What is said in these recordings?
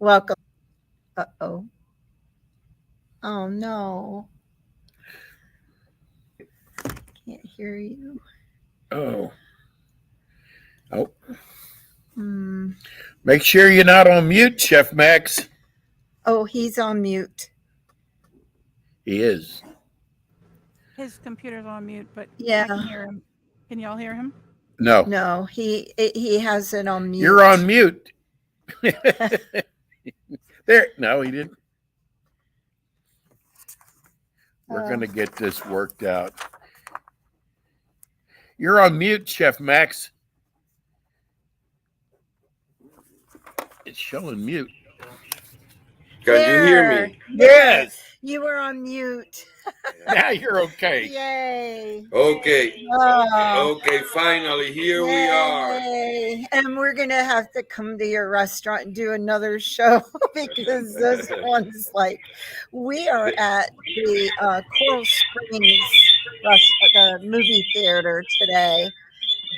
Welcome. Uh-oh. Oh no. Can't hear you. Oh, oh. Hmm. Make sure you're not on mute, Chef Max. Oh, he's on mute. He is. His computer's on mute, but I can Yeah. hear him. Can y'all hear him? No, No, he has it on mute. you're on mute. There. No, he didn't. We're going to get this worked out. You're on mute, Chef Max. It's showing mute. Can you hear me? Yes. You were on mute. Now you're okay. Yay. Okay. Oh. Okay, finally, here we are. Yay. And we're going to have to come to your restaurant and do another show because this one's like, we are at the Coral Springs, the movie theater today.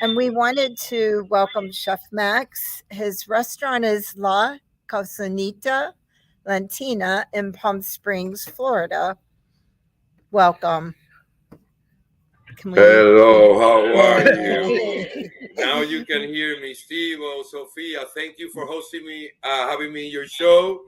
And we wanted to welcome Chef Max. His restaurant is La Cocinita Latina in Palm Springs, Florida. Welcome. Hello, how are you? Now you can hear me. Steve, Sophia, thank you for hosting me, having me in your show.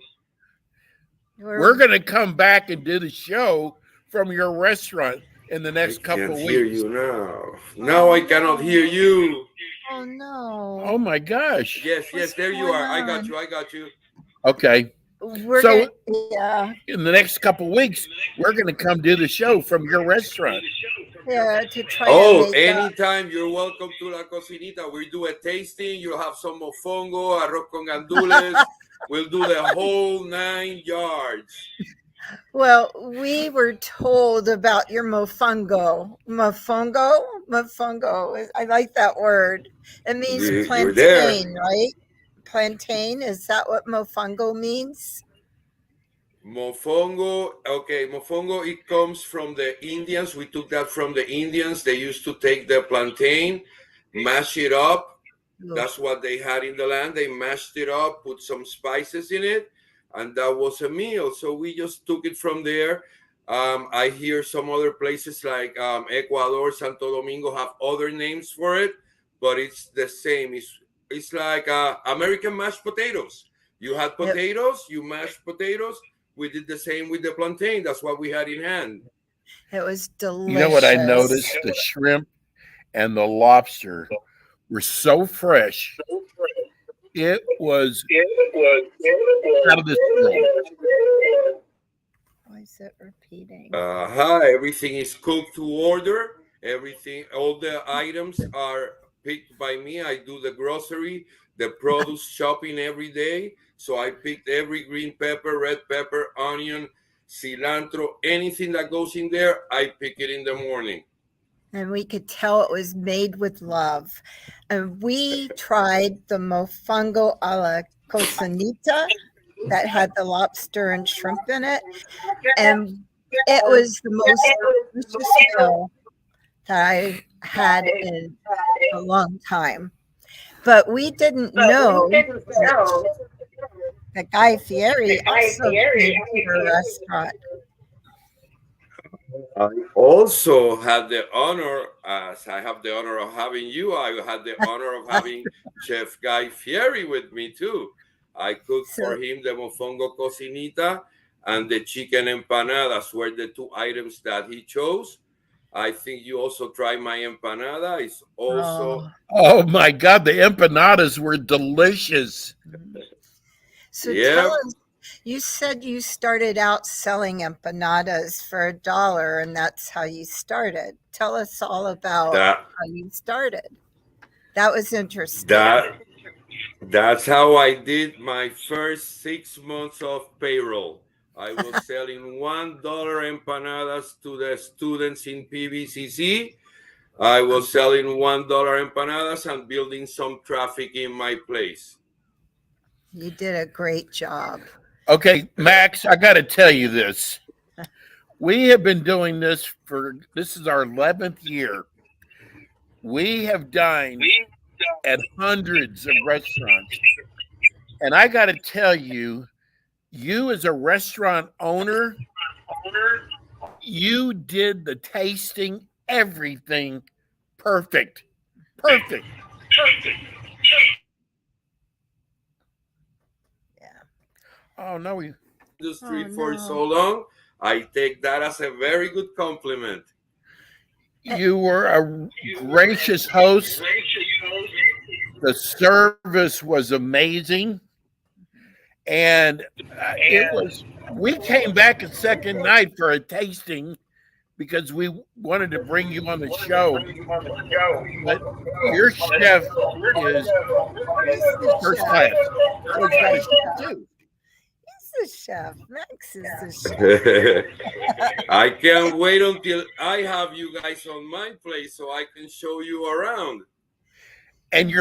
We're going to come back and do the show from your restaurant in the next couple of weeks. I can't hear you now. Now I cannot hear you. Oh, no. Oh, my gosh. Yes, there you are. I got you. Okay. So in the next couple of weeks, we're going to come do the show from your restaurant. Yeah, to try. Oh, anytime you're welcome to La Cocinita. We do a tasting. You'll have some mofongo, arroz con gandules. We'll do the whole 9 yards. Well, we were told about your mofongo. Mofongo. I like that word. It means plantain, right? Plantain. Is that what mofongo means? Mofongo, okay, mofongo, it comes from the Indians. We took that from the Indians. They used to take the plantain, mash it up. That's what they had in the land. They mashed it up, put some spices in it, and that was a meal. So we just took it from there. I hear some other places like Ecuador, Santo Domingo have other names for it, but it's the same. It's like American mashed potatoes. You had potatoes, you mashed potatoes. We did the same with the plantain. That's what we had in hand. It was delicious. You know what I noticed? The shrimp and the lobster were so fresh. It was out of this world. Why is it repeating? Everything is cooked to order. Everything, all the items are picked by me. I do the grocery, the produce shopping every day. So I picked every green pepper, red pepper, onion, cilantro, anything that goes in there, I pick it in the morning. And we could tell it was made with love. And we tried the mofongo a la cocinita that had the lobster and shrimp in it. And it was the most delicious meal that I had in a long time. But we didn't know that Guy Fieri also came to your restaurant. I also had the honor, as I have the honor of having you, I had the honor of having Chef Guy Fieri with me too. I cooked for him the mofongo cocinita and the chicken empanadas were the 2 items that he chose. I think you also tried my empanada. It's also... Oh my God, the empanadas were delicious. So tell us, you said you started out selling empanadas for $1, and that's how you started. Tell us all about how you started. That was interesting. That's how I did my first 6 months of payroll. I was selling $1 empanadas to the students in PVCC. I was selling $1 empanadas and building some traffic in my place. You did a great job. Okay, Max, I got to tell you this. We have been doing this this is our 11th year. We have dined at hundreds of restaurants. And I got to tell you, you as a restaurant owner, you did the tasting, everything perfect. Perfect. Yeah. Oh, no. Industry Oh, for no. so long. I take that as a very good compliment. You were a gracious host. The service was amazing. And we came back a second night for a tasting because we wanted to bring you on the show. But your chef is Who's the first chef? class. So he's got a chef too. He's the chef. Max is the chef. I can't wait until I have you guys on my place so I can show you around. And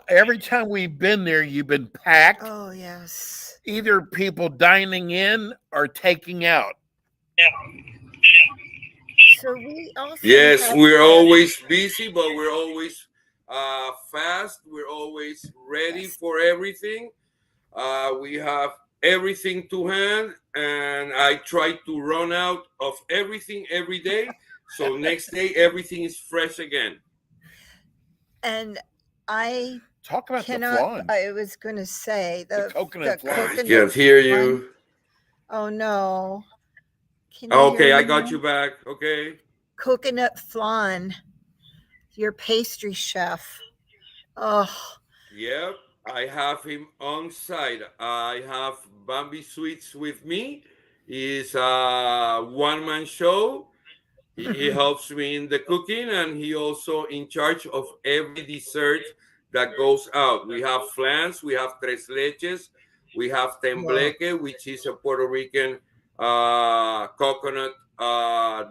every time we've been there, you've been packed. Oh, yes. Either people dining in or taking out. So we also Yes, we're always busy, but we're always fast. We're always ready for everything. We have everything to hand, and I try to run out of everything every day. So next day, everything is fresh again. And I Talk about the cannot, flan. I was going to say The coconut flan. I can't hear you. Oh, no. Can you Okay, hear I me got now? you back. Okay. Coconut flan, your pastry chef. Oh, Yep, I have him on site. I have Bambi Sweets with me. He's a one-man show. He helps me in the cooking, and he also in charge of every dessert that goes out. We have flans, we have tres leches, we have tembleque, which is a Puerto Rican coconut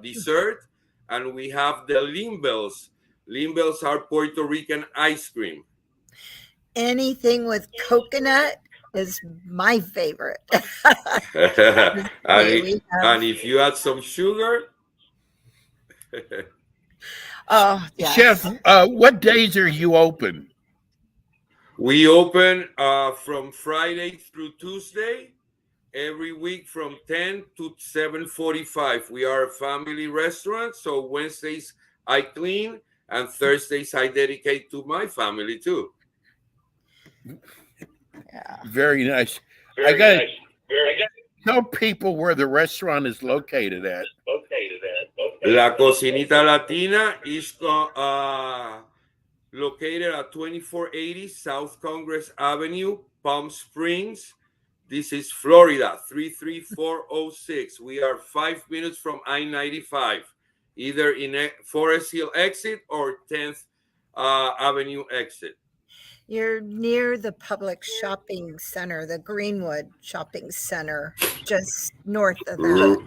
dessert, and we have the limbels. Limbels are Puerto Rican ice cream. anything with coconut is my favorite. and if you add some sugar. Oh, yes. Chef, what days are you open? We open from Friday through Tuesday, every week from 10 to 7:45. We are a family restaurant, so Wednesdays I clean, and Thursdays I dedicate to my family too. Yeah. Very nice. I got to tell people where the restaurant is located at. La Cocinita Latina is located at 2480 South Congress Avenue, Palm Springs. This is Florida, 33406. We are 5 minutes from I-95, either in Forest Hill exit or 10th Avenue exit. You're near the public shopping center, the Greenwood Shopping Center, just north of that.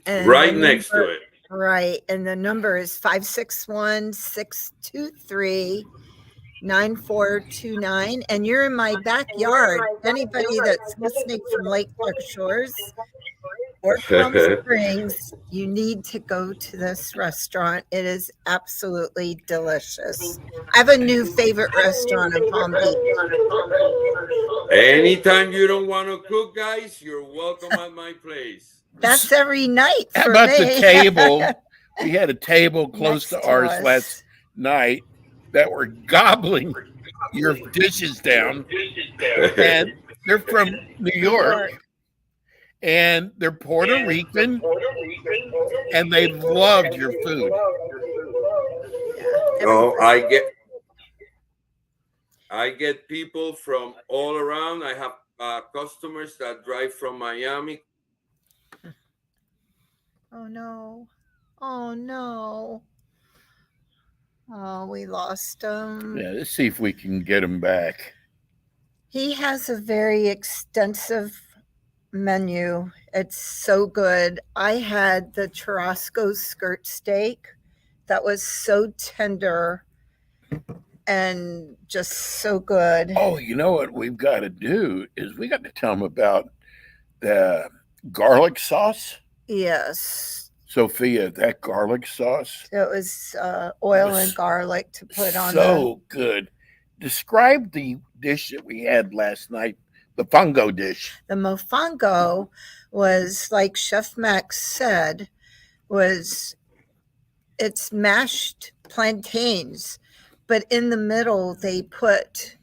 And right next to it. Right. And the number is 561-623-9429. And you're in my backyard. Anybody that's listening from Lake Clark Shores or Palm Springs, you need to go to this restaurant. It is absolutely delicious. I have a new favorite restaurant in Palm Beach. Anytime you don't want to cook, guys, you're welcome at my place. That's every night for How about me. the table? We had a table close Next to ours us. last night that were gobbling your dishes down. And they're from New York. And they're Puerto Rican. And they loved your food. Oh, I get people from all around. I have customers that drive from Miami. Oh, no. Oh, no. Oh, we lost him. Yeah, let's see if we can get him back. He has a very extensive menu. It's so good. I had the churrasco skirt steak that was so tender and just so good. Oh, you know what we've got to do is we got to tell them about the garlic sauce. Yes. Sophia, that garlic sauce. It was oil and garlic to put on. So good. describe the dish that we had last night, the fungo dish. The mofongo was, like Chef Max said, it's mashed plantains, but in the middle they put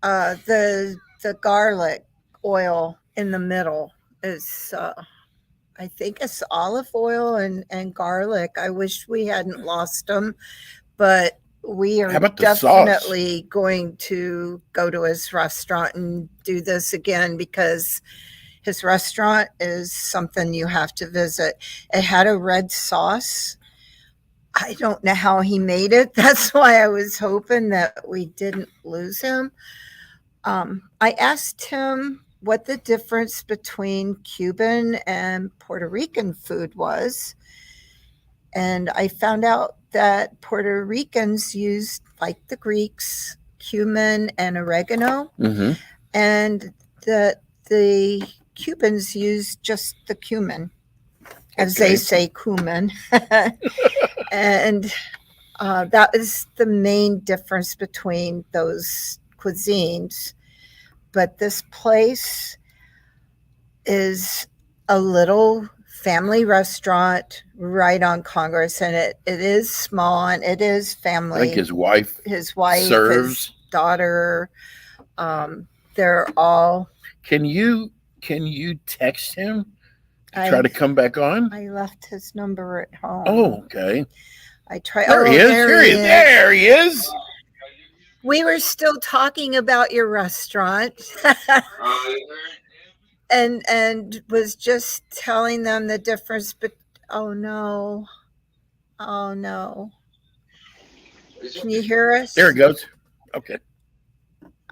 the garlic oil in the middle. Is I think it's olive oil and garlic. I wish we hadn't lost them, but we How are about the sauce? definitely going to go to his restaurant and do this again, because his restaurant is something you have to visit. It had a red sauce. I don't know how he made it. That's why I was hoping that we didn't lose him. I asked him what the difference between Cuban and Puerto Rican food was. And I found out that Puerto Ricans used, like the Greeks, cumin and oregano, Mm-hmm. and that the Cubans used just the cumin, as Okay. they say, cumin. And that is the main difference between those cuisines. But this place is a little family restaurant right on Congress, and it is small and it is I family. think his wife his serves. daughter, they're all. Can you text him to try to come back on? I left his number at home. Oh, okay. I tried. There he is. There he is. We were still talking about your restaurant. and was just telling them the difference. But oh no. Can you hear us? There he goes. Okay.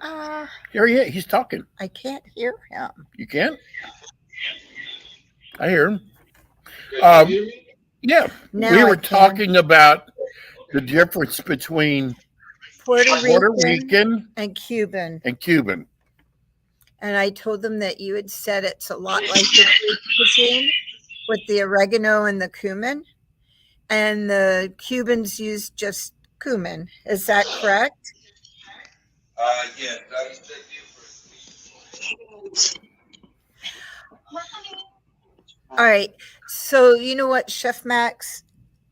Uh, Here he is. He's talking. I can't hear him. You can? I hear him. Yeah. Now We I were can. talking about the difference between Puerto Rican and Cuban. and Cuban. And I told them that you had said it's a lot like the Greek cuisine with the oregano and the cumin. And the Cubans use just cumin. Is that correct? Yes, that is the difference. All right. So you know what, Chef Max?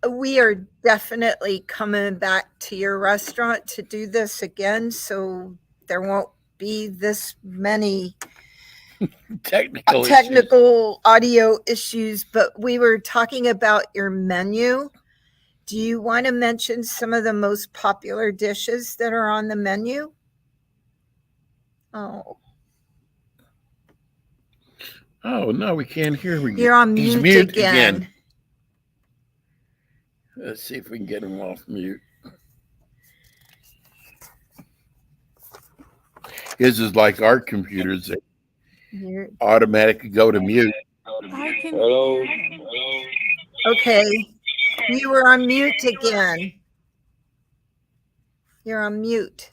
We are definitely coming back to your restaurant to do this again, so there won't be this many technical audio issues. But we were talking about your menu. Do you want to mention some of the most popular dishes that are on the menu? Oh, no, we can't hear him. you're on mute, He's mute again. Let's see if we can get him off mute. His is like our computers. They automatically go to mute. I can. Hello. Okay. You were on mute again. You're on mute.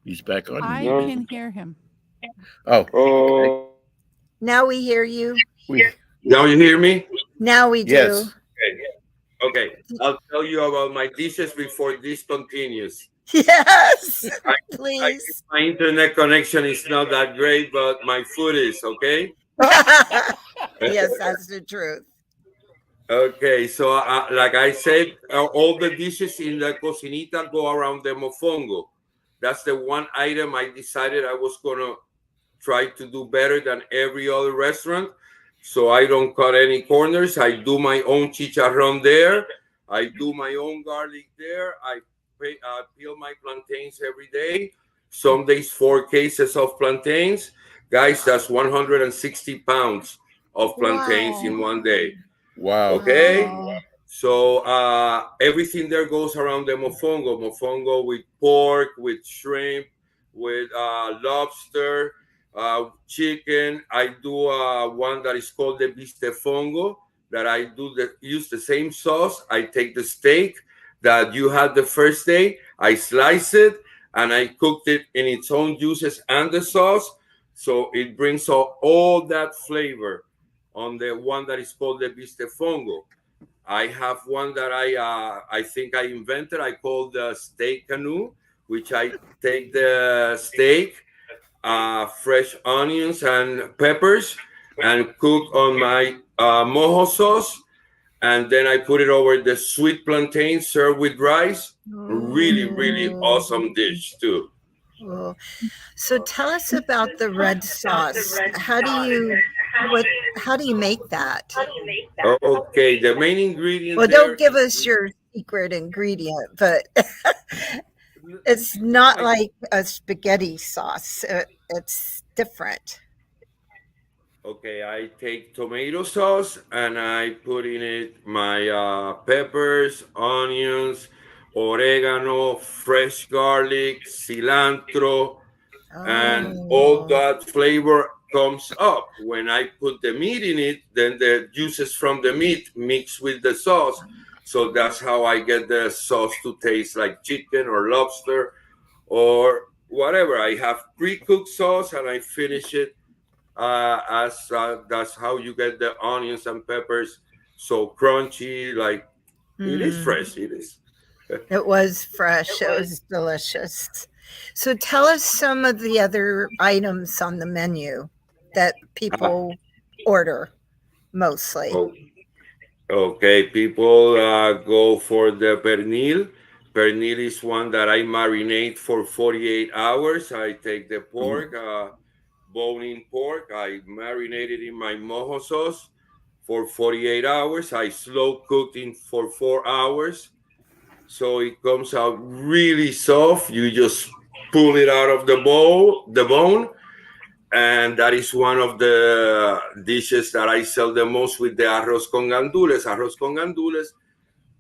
He's back on I mute. can hear him. Oh, okay. Now we hear you. Now you hear me? Now we do. Yes. Okay. I'll tell you about my dishes before this continues. Yes, please. My internet connection is not that great, but my food is, okay? Yes, that's the truth. Okay, so like I said, all the dishes in the cocinita go around the mofongo. That's the one item I decided I was going to try to do better than every other restaurant. So I don't cut any corners. I do my own chicharrón there. I do my own garlic there. I peel my plantains every day. Some days 4 cases of plantains. Guys, that's 160 pounds of plantains in one day. Wow. Okay. Wow. So everything there goes around the mofongo. Mofongo with pork, with shrimp, with lobster, chicken. I do one that is called the bistefongo, that I use the same sauce. I take the steak that you had the first day, I slice it, and I cooked it in its own juices and the sauce. So it brings all that flavor on the one that is called the bistefongo. I have one that I think I invented. I call the steak canoe, which I take the steak, fresh onions and peppers, and cook on my mojo sauce. And then I put it over the sweet plantain served with rice. Really, really awesome dish too. Oh. So tell us about the red sauce. How do you make that? Okay, the main ingredient Well, there don't give us your secret ingredient, but it's not like a spaghetti sauce. It's different. Okay, I take tomato sauce and I put in it my peppers, onions, oregano, fresh garlic, cilantro, and all Oh. that flavor comes up. When I put the meat in it, then the juices from the meat mix with the sauce. So that's how I get the sauce to taste like chicken or lobster or whatever. I have pre-cooked sauce and I finish it as that's how you get the onions and peppers so crunchy. Like it is fresh. It is. It was fresh. It was delicious. So tell us some of the other items on the menu that people order mostly. Oh, okay, people go for the pernil. Pernil is one that I marinate for 48 hours. I take the pork, bone-in pork. I marinate it in my mojo sauce for 48 hours. I slow cooked it for 4 hours. So it comes out really soft. You just pull it out of the bone, and that is one of the dishes that I sell the most with the arroz con gandules. Arroz con gandules,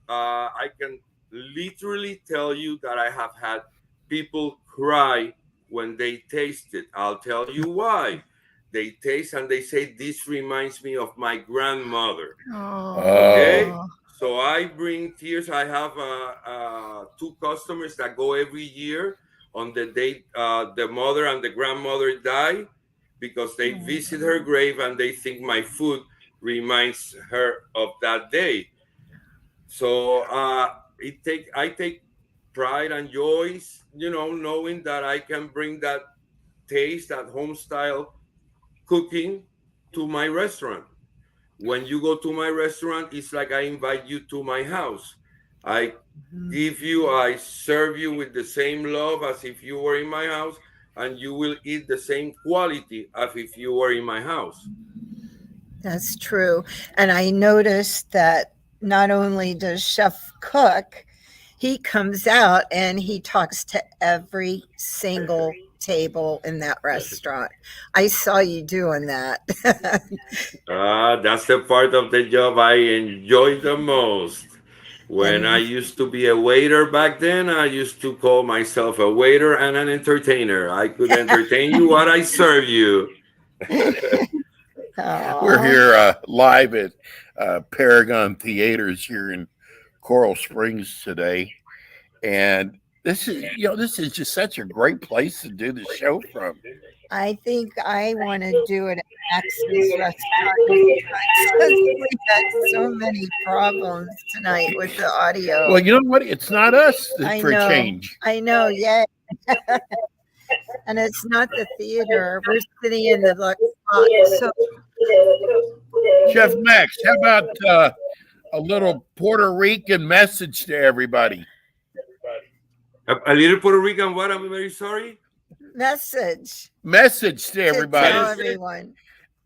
I can literally tell you that I have had people cry when they taste it. I'll tell you why. They taste and they say, "This reminds me of my grandmother." Okay, so I bring tears. I have two customers that go every year on the day the mother and the grandmother die because they visit her grave and they think my food reminds her of that day. So I take pride and joy, knowing that I can bring that taste, that home style cooking to my restaurant. When you go to my restaurant, it's like I invite you to my house. I I serve you with the same love as if you were in my house, and you will eat the same quality as if you were in my house. That's true. And I noticed that not only does Chef cook, he comes out and he talks to every single table in that restaurant. I saw you doing that. That's the part of the job I enjoy the most. When I And used to be a waiter back then, I used to call myself a waiter and an entertainer. I could entertain you what I serve you. We're here live at Paragon Theaters here in Coral Springs today, and this is just such a great place to do the show from. I think I want to do it at Max's restaurant because we had so many problems tonight with the audio. Well, you know what? It's not us for a change. I know, yeah. And it's not the theater. We're sitting in the box. So, Chef Max, how about a little Puerto Rican message to everybody? A little Puerto Rican what? I'm very sorry. Message to everybody. Tell everyone.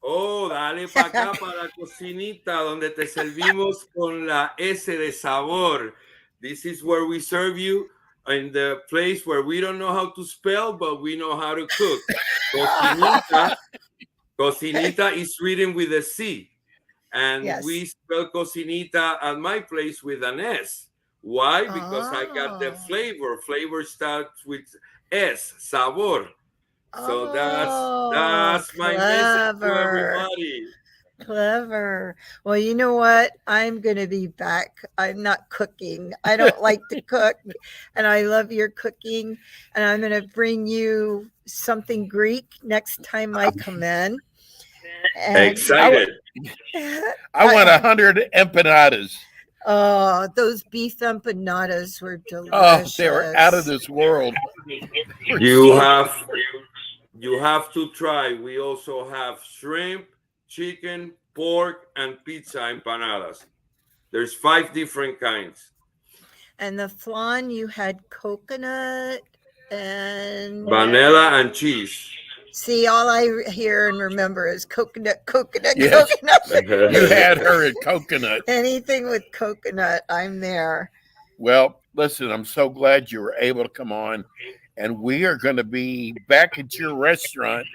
Oh, dale para acá, para la cocinita, donde te servimos con la S de sabor. This is where we serve you in the place where we don't know how to spell, but we know how to cook. Cocinita is written with a C. And we spell cocinita at my place with an S. Why? Because I got the flavor. Flavor starts with S, sabor. So that's my message to everybody. Clever. Well, you know what? I'm going to be back. I'm not cooking. I don't like to cook, and I love your cooking. And I'm going to bring you something Greek next time I come in. And excited. I want 100 empanadas. Oh, those beef empanadas were delicious. Oh, they were out of this world. You have to try. We also have shrimp, chicken, pork, and pizza empanadas. There's 5 different kinds. And the flan, you had coconut and Vanilla and cheese. See, all I hear and remember is coconut, Yes. coconut. You had her at coconut. Anything with coconut, I'm there. Well, listen, I'm so glad you were able to come on. And we are going to be back at your restaurant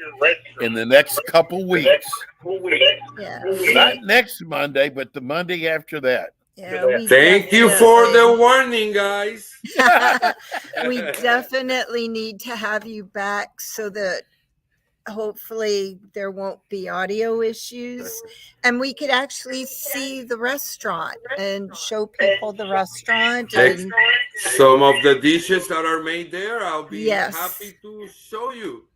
in the next couple weeks. Yeah. Not next Monday, but the Monday after that. Yeah, Thank you for the warning, guys. We definitely need to have you back so that hopefully there won't be audio issues and we could actually see the restaurant and show people the restaurant. And some of the dishes that are made there, I'll be Yes. happy to show you.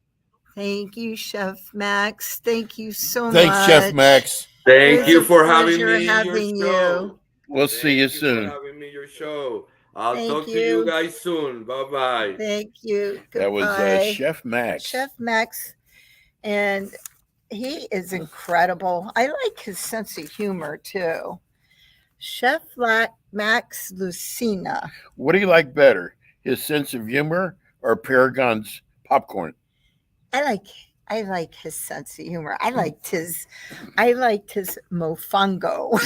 Thank you, Chef Max. Thank you so Thanks, much. Chef Max. Thank It you was a for having pleasure me having in your show. you. We'll see you soon. For having me in your show. I'll Thank talk to you. you guys soon. Bye-bye. Thank you. That was Goodbye. Chef Max. Chef Max, and he is incredible. I like his sense of humor too. Chef Max Lucina. What do you like better, his sense of humor or Paragon's popcorn? I like his sense of humor. I liked his mofongo.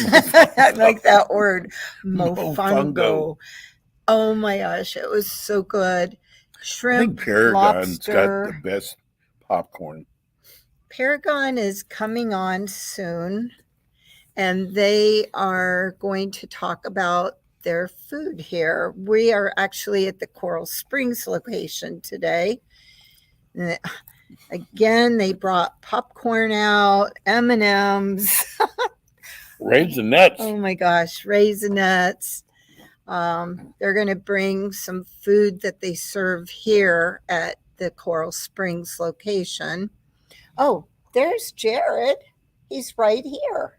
I like that word, mofongo. Oh my gosh, it was so good. I Shrimp, think Paragon's lobster. got the best popcorn. Paragon is coming on soon, and they are going to talk about their food here. We are actually at the Coral Springs location today. Again, they brought popcorn out, M&Ms. Raisinets. Oh my gosh, Raisinets. They're going to bring some food that they serve here at the Coral Springs location. Oh, there's Jared. He's right here.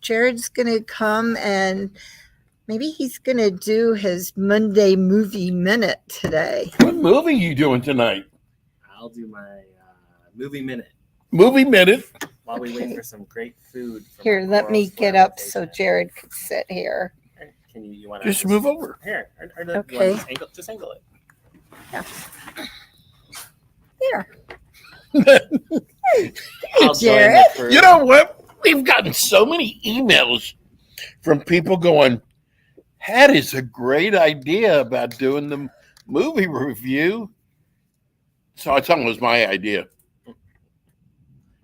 Jared's going to come and maybe he's going to do his Monday movie minute today. What movie you doing tonight? I'll do my movie minute Movie minute. while we wait for some great food. From Here, our let Coral me Springs get up location. so Jared could sit here. Can you want Just move over. Here, or you Okay. wanna just angle it. There. I'll join Jared. the crew. You know what? We've gotten so many emails from people going, that is a great idea about doing the movie review. So I told them it was my idea.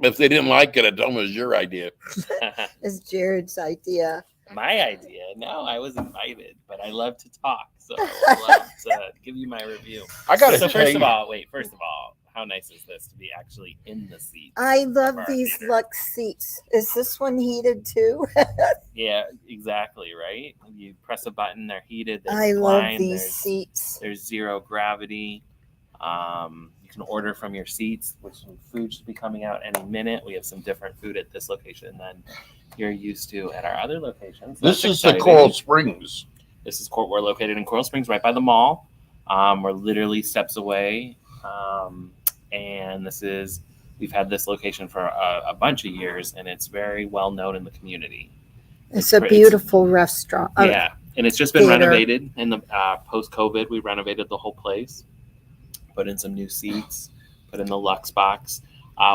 If they didn't like it, I told them it was your idea. It's Jared's idea. My idea. No, I was invited, but I love to talk, so I'd love to give you my review. I got to So tell first you, of all, how nice is this to be actually in the seat? I love Our these theater. Lux seats. Is this one heated too? Yeah, exactly, right? You press a button, they're heated. They I love recline, these seats. There's zero gravity. You can order from your seats, which food should be coming out any minute. We have some different food at this location than you're used to at our other locations. this That's is the exciting. Coral Springs. We're located in Coral Springs, right by the mall. We're literally steps away. And we've had this location for a bunch of years, and it's very well known in the community. It's a beautiful restaurant. Yeah, and it's just been theater. renovated. In the post-COVID, we renovated the whole place, put in some new seats, put in the Lux box.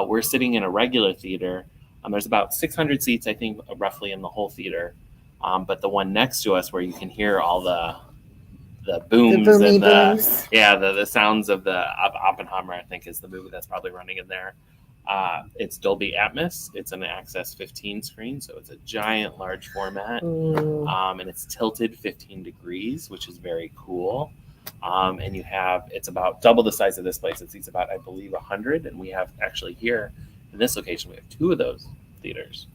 We're sitting in a regular theater. There's about 600 seats, I think, roughly in the whole theater. But the one next to us, where you can hear all the booms The boomy and booms. the sounds of the Oppenheimer, I think, is the movie that's probably running in there. It's Dolby Atmos. It's an Access 15 screen, so it's a giant, large format. Ooh. And it's tilted 15 degrees, which is very cool. And it's about double the size of this place. It seats about, I believe, 100. And we have actually here in this location, we have 2 of those theaters.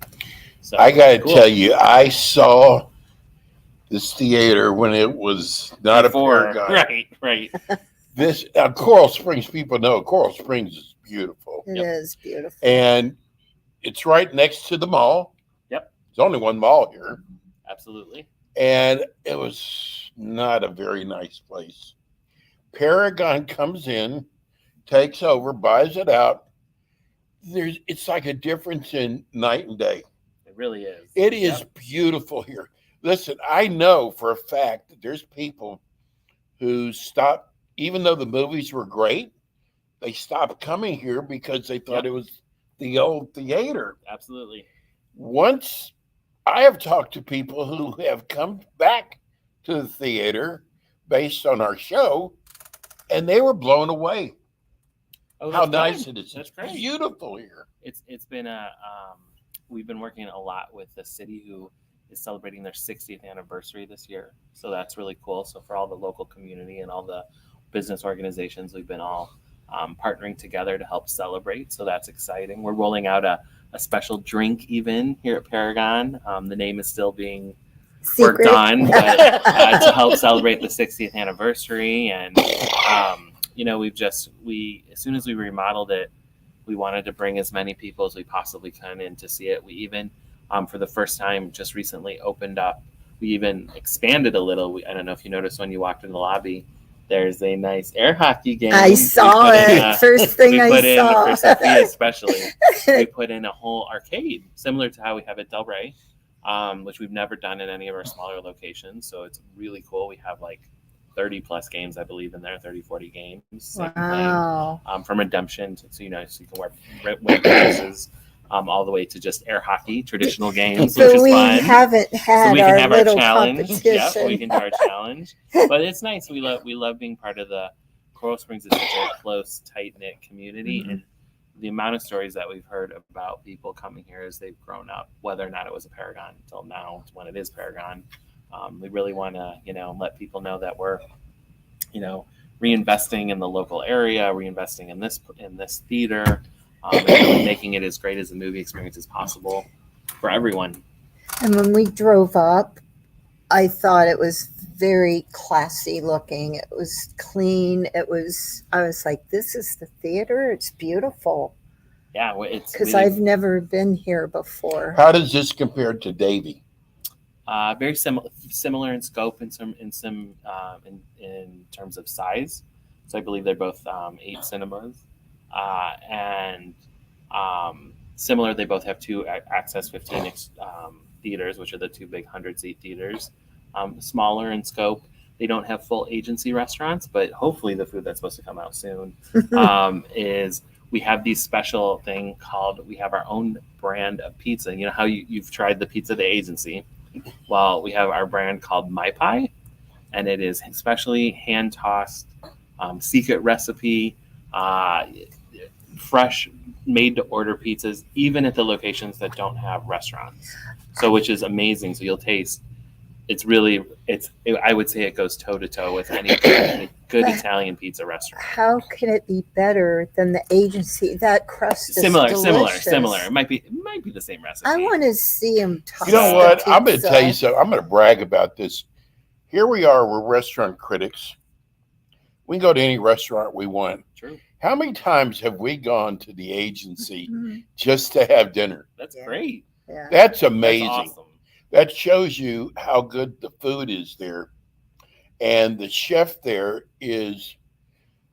So I got to cool. tell you, I saw this theater when it was not Before, a Paragon. right. This Coral Springs, people know Coral Springs is beautiful. It Yep. is beautiful. And it's right next to the mall. Yep. There's only one mall here. Absolutely. and it was not a very nice place. Paragon comes in, takes over, buys it out. It's like a difference in night and day. It really is. It is beautiful here. Listen, I know for a fact that there's people who stopped, even though the movies were great, they stopped coming here because they thought it was the old theater. Absolutely. Once I have talked to people who have come back to the theater based on our show, and they were blown away. Oh, how nice it is. That's it's great. Beautiful here. It's been we've been working a lot with the city who is celebrating their 60th anniversary this year. So that's really cool. So for all the local community and all the business organizations, we've been all partnering together to help celebrate. So that's exciting. We're rolling out a special drink even here at Paragon. The name is still being worked on, but to help celebrate the 60th anniversary. And as soon as we remodeled it, we wanted to bring as many people as we possibly can in to see it. We even, for the first time, just recently opened up. We even expanded a little. I don't know if you noticed when you walked in the lobby, there's a nice air hockey game. I saw it. First thing I saw. For Sophia especially, we put in a whole arcade, similar to how we have at Delray, which we've never done in any of our smaller locations. So it's really cool. We have like 30 plus games, I believe, in there, 30, 40 games. Wow. From redemption so you can win prizes, all the way to just air hockey, traditional games, So which is we fun. haven't had So we can our have our little challenge. competition. Yeah, we can do our challenge. But it's nice. We love being part of the Coral Springs. Is such a close, tight-knit community. Mm-hmm. And the amount of stories that we've heard about people coming here as they've grown up, whether or not it was a Paragon until now when it is Paragon. We really want to, let people know that we're, reinvesting in the local area, reinvesting in this theater, and really making it as great as a movie experience as possible for everyone. And when we drove up, I thought it was very classy looking. It was clean. I was like, this is the theater. It's beautiful. Yeah, it's because I've never been here before. How does this compare to Davie? Very similar in scope in terms of size. So I believe they're both 8 cinemas, and similar. They both have 2 Access 15 theaters, which are the 2 big 100-seat theaters. Smaller in scope. They don't have full agency restaurants, but hopefully the food that's supposed to come out soon is. We have these special thing called. We have our own brand of pizza. You know how you've tried the pizza the agency. Well, we have our brand called My Pie, and it is specially hand-tossed, secret recipe, fresh, made-to-order pizzas, even at the locations that don't have restaurants. So, which is amazing. So you'll taste. I would say it goes toe-to-toe with any good Italian pizza restaurant. How can it be better than the agency? That crust is similar. delicious. It might be the same recipe. I want to see them toss. You know what? the I'm going to pizza. tell you something. I'm going to brag about this. Here we are. We're restaurant critics. We can go to any restaurant we want. True. How many times have we gone to the agency Mhm. just to have dinner? That's Yeah. great. Yeah. That's amazing. That's awesome. That shows you how good the food is there. And the chef there is,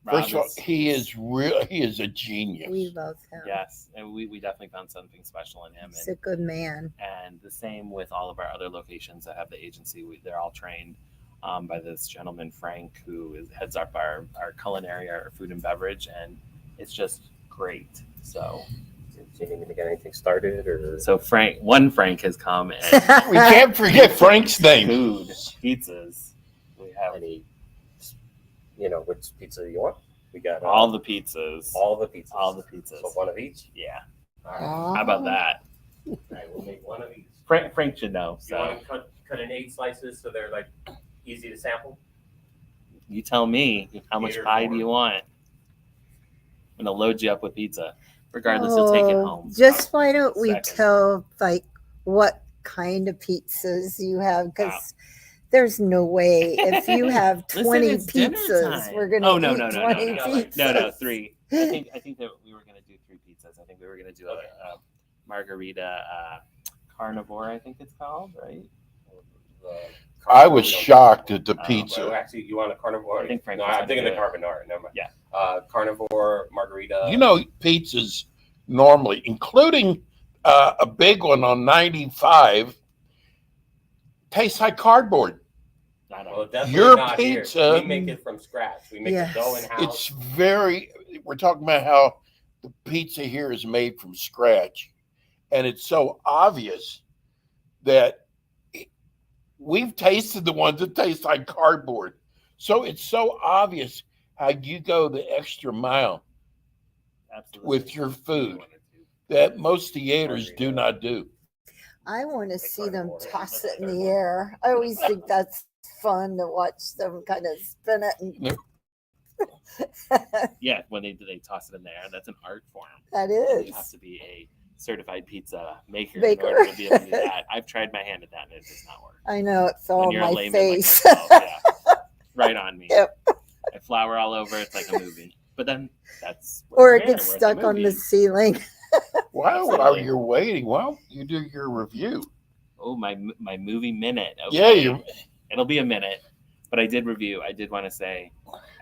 first of all, he is a genius. We love him. Yes, and we definitely found something special in him. He's a good man. And the same with all of our other locations that have the agency. They're all trained by this gentleman, Frank, who heads up our culinary, our food and beverage, and it's just great. So, do you need me to get anything started, or so Frank has come and We can't forget Frank's name. food, pizzas. We have any, which pizza you want? We got all the pizzas. all the pizzas. So one of each. Yeah. All right. Oh. How about that? All right, we'll make one of each. Frank should know. You So want to cut in 8 slices so they're like easy to sample? you tell me how much 8 or pie 4. do you want? I'm gonna load you up with pizza. Regardless, you'll take it Oh, home. Just why don't we Second. tell what kind of pizzas you have? Because Wow. there's no way if you have Listen, 20 it's dinner pizzas, time. we're gonna Oh, no, eat no, no, 20 no. pizzas. No, 3. I think that we were gonna do 3 pizzas. I think we were gonna do a margarita carnivore. I think it's called, right? I was shocked at the pizza. Well, actually, you want a carnivore? I think Frank no, was I'm thinking the gonna do carbonara. Never mind. Yeah. Carnivore margarita. You know, pizzas normally, including a big one on 95, tastes like cardboard. Well, definitely Your not pizza, here. We make it from scratch. We make the dough in house. it's very, we're talking about how the pizza here is made from scratch. And it's so obvious that we've tasted the ones that taste like cardboard. So it's so obvious how you go the extra mile with your food that most theaters do not do. I want to see them toss it in the air. I always think that's fun to watch them kind of spin it. Yeah, when they toss it in the air, that's an art form. That You is. have to be a certified pizza maker Baker. in order to be able to do that. I've tried my hand at that and it does not work. I know it fell When on you're a my layman face. like yourself, yeah, right on me. Yep. I flour all over. It's like a movie. But then that's Or we're it there, gets we're at stuck on the movie. ceiling. While Absolutely. you're waiting, well, you do your review. Oh, my movie minute. Yeah, Okay. It'll be a minute, but I did review. I did want to say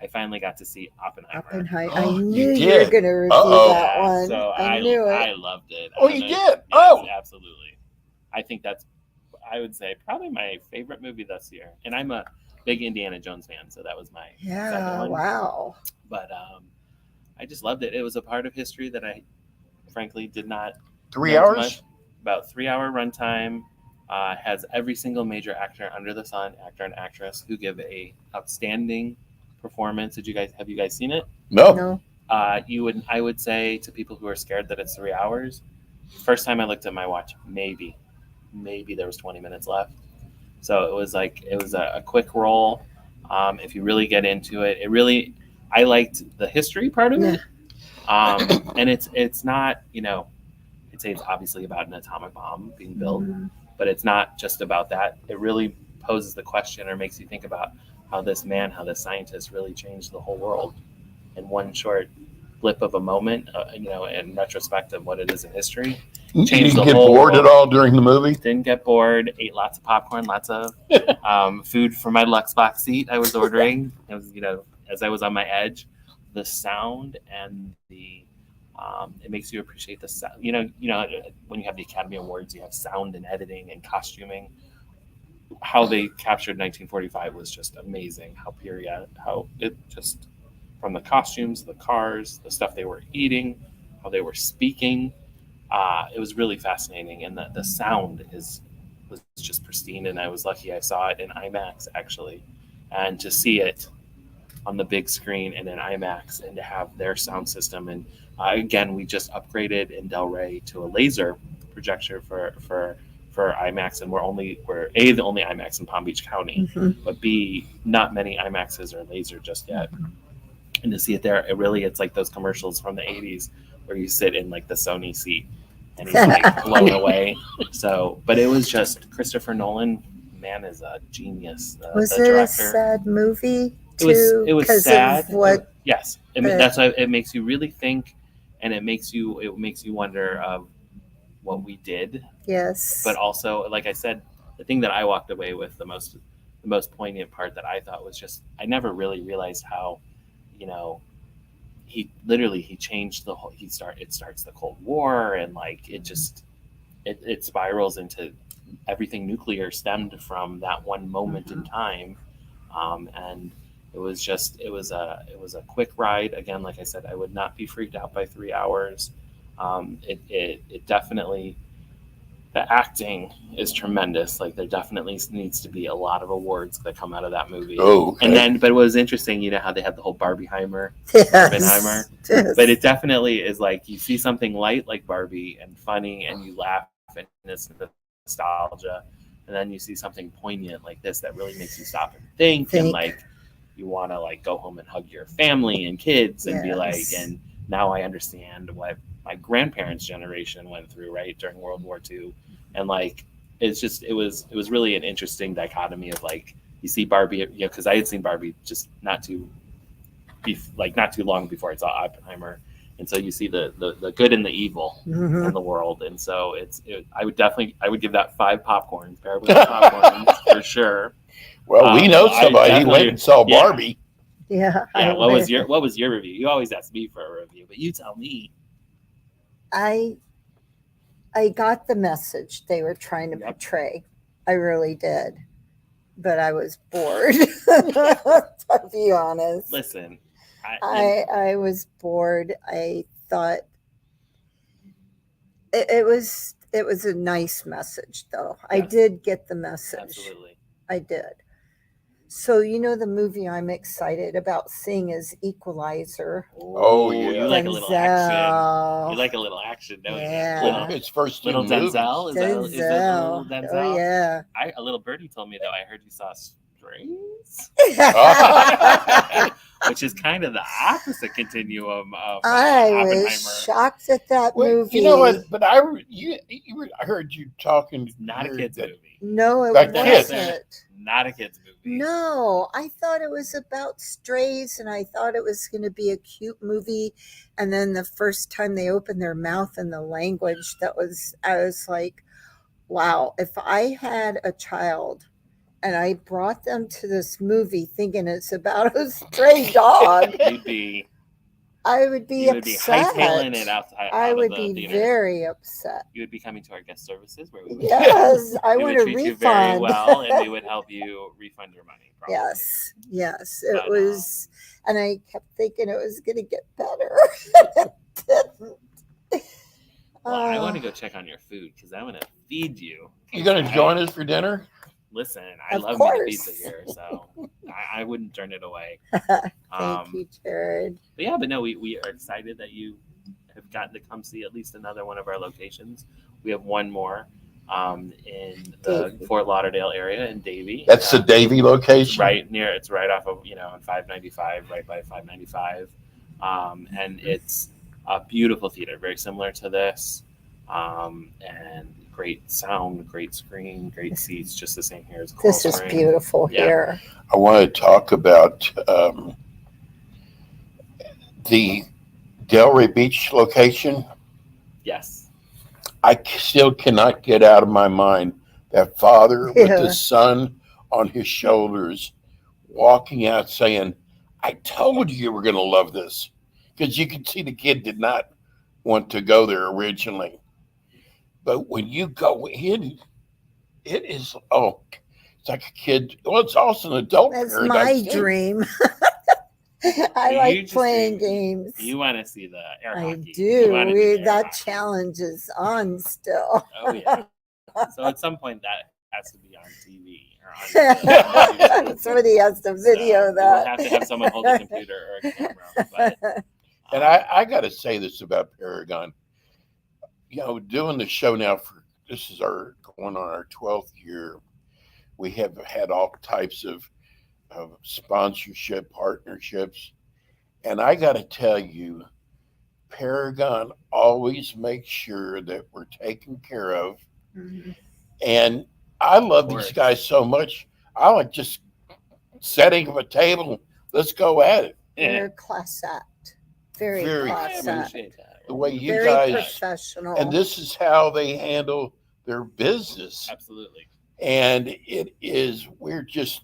I finally got to see Oppenheimer. Oppenheimer. I You knew you were did. going to review Uh-oh. that one. So I knew it. I loved it. Oh, I you don't did? know- yes, Oh. absolutely. I think that's, I would say, probably my favorite movie this year. And I'm a big Indiana Jones fan, so that was my second Yeah, one. wow. But I just loved it. It was a part of history that I, frankly, did not 3 know too hours? much. About 3-hour runtime. Has every single major actor under the sun, actor and actress, who give a outstanding performance. Have you guys seen it? No. No. I would say to people who are scared that it's 3 hours, first time I looked at my watch, maybe there was 20 minutes left. So it was a quick roll. If you really get into it, I liked the history part of it. And it's not, I'd say it's obviously about an atomic bomb being built, but it's not just about that. It really poses the question or makes you think about how this scientist really changed the whole world in one short blip of a moment, in retrospect of what it is in history. You Changed didn't the get whole bored world. at all during the movie? Didn't get bored, ate lots of popcorn, lots of food from my Luxbox seat I was ordering. It was, as I was on my edge, the sound and the it makes you appreciate the sound. When you have the Academy Awards, you have sound and editing and costuming. How they captured 1945 was just amazing. How it just, from the costumes, the cars, the stuff they were eating, how they were speaking. It was really fascinating, and the sound was just pristine. And I was lucky I saw it in IMAX actually, and to see it on the big screen and in IMAX, and to have their sound system. And again, we just upgraded in Del Rey to a laser projector for IMAX, and we're A, the only IMAX in Palm Beach County, but B, not many IMAXs are laser just yet. And to see it there, it's like those commercials from the 80s where you sit in like the Sony seat and he's like blown away. So, but it was just Christopher Nolan, man, is a genius. Was the it director. a sad movie It too? was 'Cause sad. of what? Yes, that's why it makes you really think, and it makes you wonder of what we did. Yes. But also, like I said, the thing that I walked away with the most poignant part that I thought was just, I never really realized how, he changed the whole. It starts the Cold War, and like it spirals into everything nuclear stemmed from that one moment in time, and it was a quick ride. Again, like I said, I would not be freaked out by 3 hours. It definitely, the acting is tremendous. Like there definitely needs to be a lot of awards that come out of that movie. Oh, okay. And then, but it was interesting, how they had the whole Barbieheimer, Yes. Barbenheimer. Yes. But it definitely is like you see something light like Barbie and funny, and you laugh, and it's nostalgia, and then you see something poignant like this that really makes you stop and think. And like you want to like go home and hug your family and kids and be like, and now I understand what my grandparents' generation went through right during World War II, and like it was really an interesting dichotomy of like you see Barbie, because I had seen Barbie just not too long before I saw Oppenheimer, and so you see the good and the evil in the world, and so I would give that 5 popcorns, Paragon popcorns for sure. Well, we know Well, I somebody. He went definitely- and saw yeah. Barbie. Yeah. Yeah. What was your review? You always ask me for a review, but you tell me. I got the message they were trying to portray. I really did. But I was bored, to be honest. Listen, I was bored. I thought it was a nice message, though. I Yes. did get the message. absolutely. I did. So the movie I'm excited about seeing is Equalizer. Oh, yeah. You like a little action. Denzel. You like a little action, don't Yeah. you? Well, it's first two Little movies. Denzel. Is it a little Denzel. Denzel? Oh yeah. A little birdie told me though. I heard you saw Strings, which is kind of the opposite continuum of I Oppenheimer. was shocked at that Well, movie. you know what? But I heard you talking. Not a kids movie. No, it Like kids. wasn't. Not a kids movie. No, I thought it was about strays, and I thought it was going to be a cute movie. And then the first time they opened their mouth in the language, I was like, wow, if I had a child and I brought them to this movie thinking it's about a stray dog, You'd be I would be you would be upset. hightailing it outside. I out would of the be theater. very upset. You would be coming to our guest services where we would Yes, I we want would a treat you very refund. well, and we would help you refund your money. Probably. Yes, it But, was, and I kept thinking it was going to get better. It didn't. Well, I want to go check on your food because I want to feed you. You going to join us for dinner? Listen, I Of love me course. the pizza here, so I wouldn't turn it away. Thank you, Jared. But yeah, but no, we are excited that you have gotten to come see at least another one of our locations. We have one more in the Davie. Fort Lauderdale area in Davie. That's the Davie location. It's right off of on 595, right by 595, and it's a beautiful theater, very similar to this, and great sound, great screen, great seats, just the same here as Coral This is Springs. beautiful Yeah. here. I want to talk about the Delray Beach location. Yes. I still cannot get out of my mind that father with Yeah. his son on his shoulders walking out saying, I told you were going to love this. Because you could see the kid did not want to go there originally. But when you go in, it is, it's like a kid. Well, it's also an adult That's paradise, my too. dream. I You like just playing do- games. You want to see the air I hockey. You wanna do. the air That hockey. challenge is on still. Oh, yeah. So at some point that has to be on TV. Or on Somebody has to video so that. We'll have to have someone hold a computer or a camera. But, And I got to say this about Paragon. Doing the show now this is going on our 12th year. We have had all types of sponsorship partnerships. And I got to tell you, Paragon always makes sure that we're taken care of. Mhm. And I love Of these course. guys so much. I like just setting up a table. Let's go at it. They're class act. Very Very I class act. appreciate that. The way you Very guys, professional. and this is how they handle their business. Absolutely. And we're just,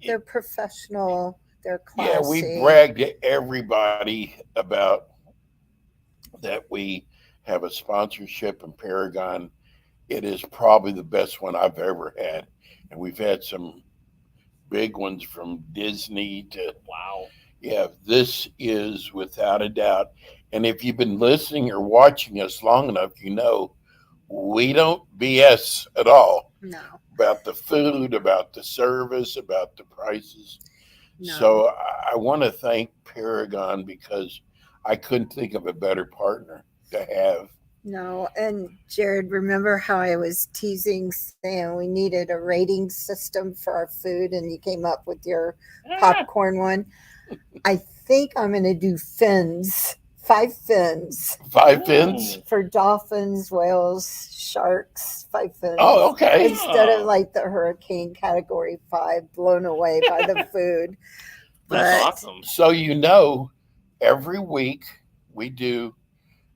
They're professional. They're yeah, classy. we brag to everybody about that we have a sponsorship in Paragon. It is probably the best one I've ever had. And we've had some big ones from Disney to, Wow. yeah, this is without a doubt. And if you've been listening or watching us long enough, we don't BS at all No. about the food, about the service, about the prices. No. So I want to thank Paragon because I couldn't think of a better partner to have. No, and Jared, remember how I was teasing saying we needed a rating system for our food and you came up with your popcorn one? I think I'm going to do fins, 5 fins 5 fins? for dolphins, whales, sharks, 5 fins. Oh, okay. Instead of like the hurricane category 5 blown away by the food. That's But awesome. So, every week we do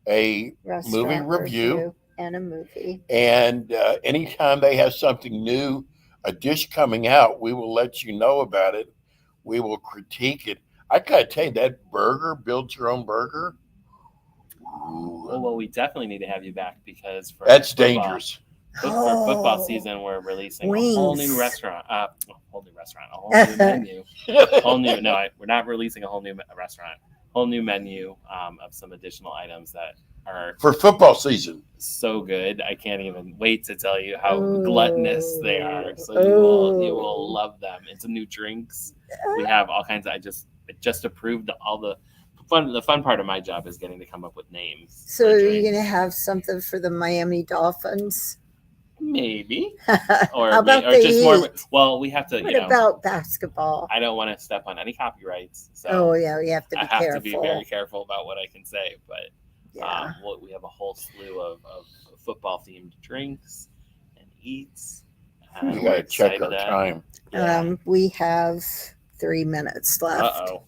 a restaurant movie review. and a movie. And anytime they have something new, a dish coming out, we will let you know about it. We will critique it. I gotta tell you, that burger, build your own burger. Ooh, Well, we definitely need to have you back because for that's football, dangerous. For football Oh, season, we're releasing a wings. whole new restaurant. A whole new menu. Whole new. No, we're not releasing a whole new restaurant. Whole new menu of some additional items that are For football season. so good. I can't even wait to tell you how Ooh. gluttonous they are. So you will love them. It's some new drinks. We have all kinds of. I just approved all the fun. The fun part of my job is getting to come up with names. So for are you drinks. going to have something for the Miami Dolphins? Maybe. Or how about the just Heat? more. Well, we have to. What about basketball? I don't want to step on any copyrights, so Oh yeah, we have to be I have careful. to be very careful about what I can say. But Yeah. we have a whole slew of football themed drinks and eats. We We're gotta check excited our at- time. Yeah. We have 3 minutes left. Uh-oh.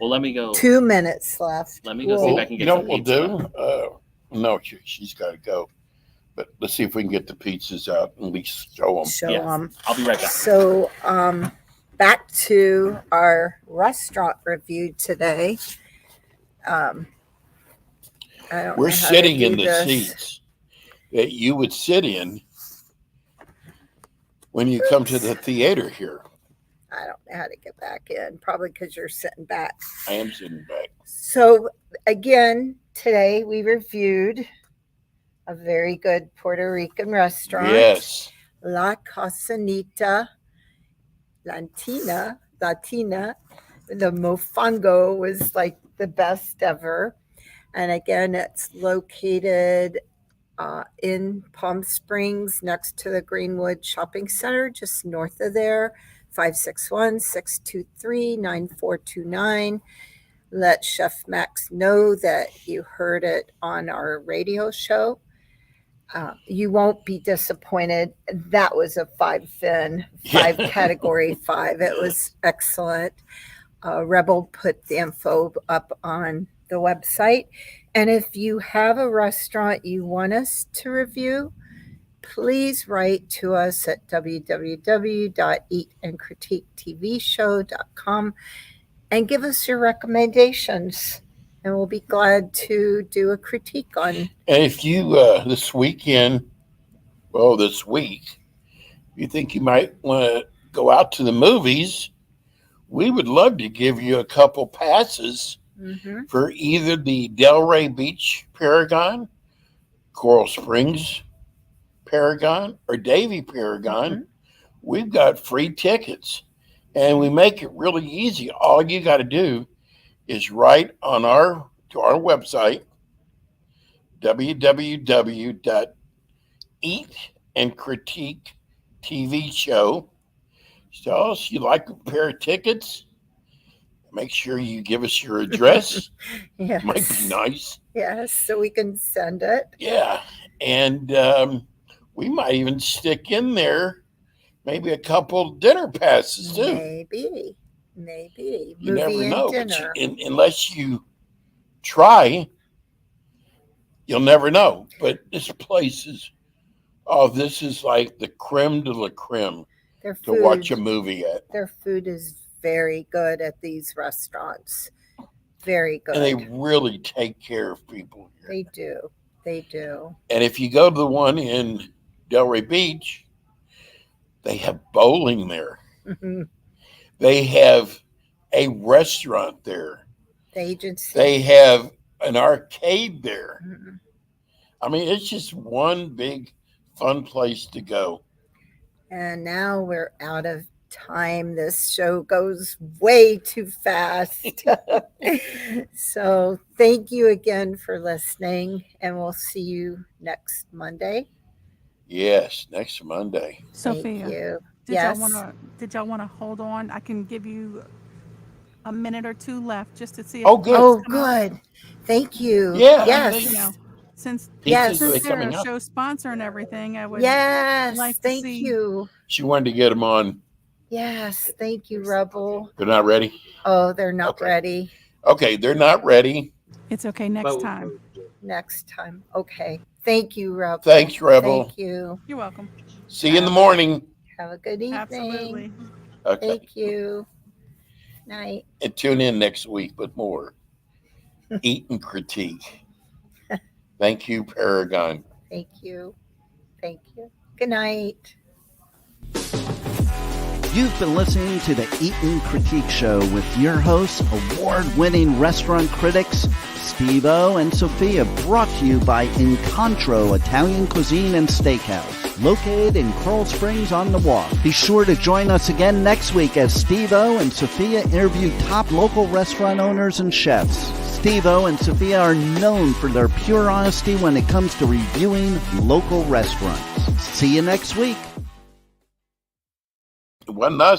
Well, let me go. 2 minutes left. Let me go see if I can You get know some what we'll pizza. do? No, she's got to go. But let's see if we can get the pizzas out and at least show them. Show Yes. them. I'll be right back. So, back to our restaurant review today. I don't We're know how to sitting do in the this. seats that you would sit in when you come to the theater here. I don't know how to get back in, probably because you're sitting back. I am sitting back. So, again, today we reviewed a very good Puerto Rican restaurant. Yes. La Casanita Latina. The mofongo was like the best ever. And again, it's located in Palm Springs next to the Greenwood Shopping Center, just north of there, 561-623-9429. Let Chef Max know that you heard it on our radio show. You won't be disappointed. That was a 5 category 5. It was excellent. Rebel put the info up on the website. And if you have a restaurant you want us to review, please write to us at www.eatandcritiquetvshow.com and give us your recommendations. And we'll be glad to do a critique on. And if you, this week, you think you might want to go out to the movies, we would love to give you a couple passes for either the Delray Beach Paragon, Coral Springs Paragon, or Davie Paragon. We've got free tickets, and we make it really easy. All you got to do is write on our website, www.eatandcritiquetvshow. Tell us you like a pair of tickets. Make sure you give us your address. Yes. Might be nice. Yes, so we can send it. Yeah, and we might even stick in there maybe a couple dinner passes too. Maybe. You Movie never and know. dinner. Unless you try, you'll never know. But this place is, this is like the creme de la creme Their to watch a movie at. Their food is very good at these restaurants. Very good. And they really take care of people here. They do. And if you go to the one in Delray Beach, they have bowling there. They have a restaurant there. The agency. They have an arcade there. I mean, it's just one big fun place to go. And now we're out of time. This show goes way too fast. So thank you again for listening, and we'll see you next Monday. Yes, next Monday. Sophia, Thank you. did Yes. y'all want to hold on? I can give you a minute or two left just to see if Oh, good. Oh, good. Thank you. Yeah. Yes. you know, since Yes. Pizzas are they're coming a up. show sponsor and everything, I would Yes. like to Thank see- you. She wanted to get them on. Yes. Thank you, Rebel. They're not ready? Oh, they're not Okay. ready. Okay, they're not ready. It's okay next time. Next time. Okay. Thank you, Rebel. Thanks, Rebel. Thank you. You're welcome. See you in the morning. Have a good evening. Absolutely. Okay. Thank you. Night. And tune in next week with more Eat and Critique. Thank you, Paragon. Thank you. Thank you. Good night. You've been listening to the Eatin' Critique Show with your hosts, award-winning restaurant critics Steve-O and Sophia, brought to you by Incontro Italian Cuisine and Steakhouse, located in Coral Springs on the Walk. Be sure to join us again next week as Steve-O and Sophia interview top local restaurant owners and chefs. Steve-O and Sophia are known for their pure honesty when it comes to reviewing local restaurants. See you next week. It wasn't us.